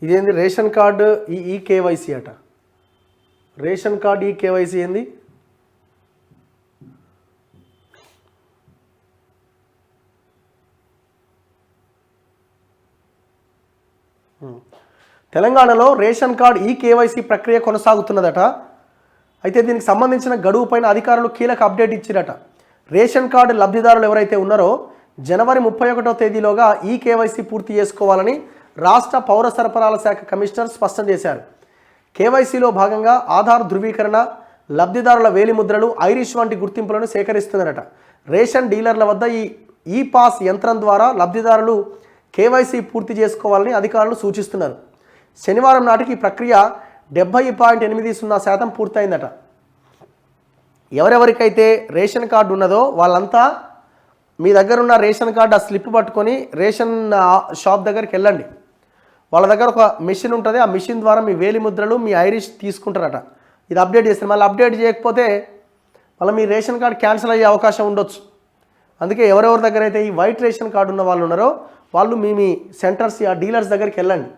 ఇదేంది ration card ఈ KYC అట. రేషన్ కార్డు ఈ కేవైసీ ఏంది? తెలంగాణలో రేషన్ కార్డు ఈ కేవైసీ ప్రక్రియ కొనసాగుతున్నదట. అయితే దీనికి సంబంధించిన గడువు పైన అధికారులు కీలక అప్డేట్ ఇచ్చిరట. రేషన్ కార్డు లబ్ధిదారులు ఎవరైతే ఉన్నారో జనవరి 31వ తేదీలోగా ఈ కేవైసీ పూర్తి చేసుకోవాలని రాష్ట్ర పౌర సరఫరాల శాఖ కమిషనర్ స్పష్టం చేశారు. కేవైసీలో భాగంగా ఆధార్ ధృవీకరణ, లబ్ధిదారుల వేలిముద్రలు, ఐరిష్ వంటి గుర్తింపులను సేకరిస్తున్నారట. రేషన్ డీలర్ల వద్ద ఈ పాస్ యంత్రం ద్వారా లబ్ధిదారులు కేవైసీ పూర్తి చేసుకోవాలని అధికారులు సూచిస్తున్నారు. శనివారం నాటికి ఈ ప్రక్రియ 70.80% పూర్తయిందట. ఎవరెవరికైతే రేషన్ కార్డు ఉన్నదో వాళ్ళంతా మీ దగ్గర ఉన్న రేషన్ కార్డు ఆ స్లిప్ పట్టుకొని రేషన్ షాప్ దగ్గరికి వెళ్ళండి. వాళ్ళ దగ్గర ఒక మిషన్ ఉంటుంది. ఆ మిషన్ ద్వారా మీ వేలిముద్రలు, మీ ఐరిష్ తీసుకుంటారట. ఇది అప్డేట్ చేస్తారు. మళ్ళీ అప్డేట్ చేయకపోతే మళ్ళీ మీ రేషన్ కార్డు క్యాన్సిల్ అయ్యే అవకాశం ఉండొచ్చు. అందుకే ఎవరెవరి దగ్గర అయితే ఈ వైట్ రేషన్ కార్డు ఉన్న వాళ్ళు ఉన్నారో వాళ్ళు మీ సెంటర్స్, ఆ డీలర్స్ దగ్గరికి వెళ్ళండి.